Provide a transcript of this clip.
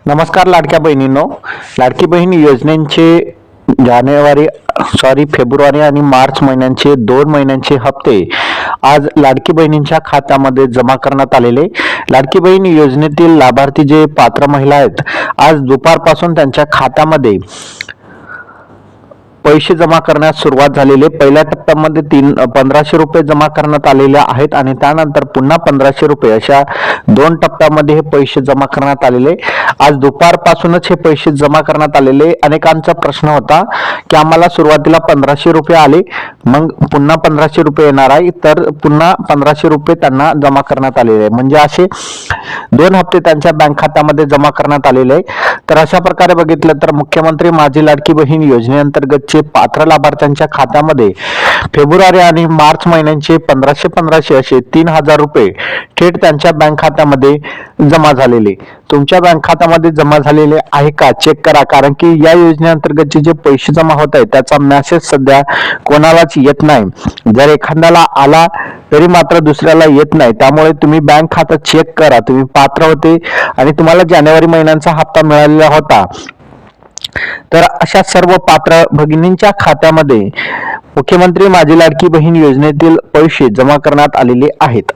नमस्कार लाडक्या बहिणींनो, लाडकी बहीण योजनेचे फेब्रुवारी आणि मार्च महिन्यांचे 2 महिन्यांचे हप्ते आज लाडकी बहिणींच्या खात्यामध्ये जमा करण्यात आलेले। लाडकी बहीण योजनेतील लाभार्थी जे पात्र महिला आहेत, आज दुपारपासून त्यांच्या खात्यामध्ये पैसे जमा करण्यास सुरुवात झालेली। पहिल्या टप्प्यामध्ये 1500 रुपये जमा करण्यात आलेले आहेत आणि त्यानंतर पुन्हा 1500 रुपये अशा 2 टप्प्यामध्ये हे पैसे जमा करण्यात आलेले। आज दुपारपासूनच हे पैसे जमा करण्यात आलेले। अनेकांचा प्रश्न होता की आम्हाला सुरुवातीला 1500 रुपये आले, मग पुन्हा 1500 रुपये येणार आहे, तर पुन्हा 1500 रुपये त्यांना जमा करण्यात आलेले, म्हणजे असे 2 हप्ते त्यांच्या बँक खात्यामध्ये जमा करण्यात आलेले। तर अशा प्रकारे बघितलं तर मुख्यमंत्री माझी लाडकी बहीण योजनेअंतर्गतचे पात्र लाभार्थ्यांच्या खात्यामध्ये फेब्रुवारी आणि मार्च महिन्यांचे 1500 असे 3000 रुपये थेट त्यांच्या बँक खात्यामध्ये जमा झालेले। तुमच्या बँक खात्यामध्ये जमा झालेले आहे का चेक करा, कारण की या योजनेअंतर्गतचे जे पैसे जमा होत आहेत त्याचा मेसेज सध्या कोणालाच येत नाही। जर एखाद्याला आला तरी मात्र दुसऱ्याला येत नाही, त्यामुळे तुम्ही बँक खाता चेक करा, तुम्ही पात्र होते आणि तुम्हाला जानेवारी महिन्याचा हप्ता मिळालेला होता। तर अशा सर्व पात्र भगिनींच्या खात्यामध्ये मुख्यमंत्री माझी लाडकी बहीण योजनेतील पैसे जमा करण्यात आलेले आहेत।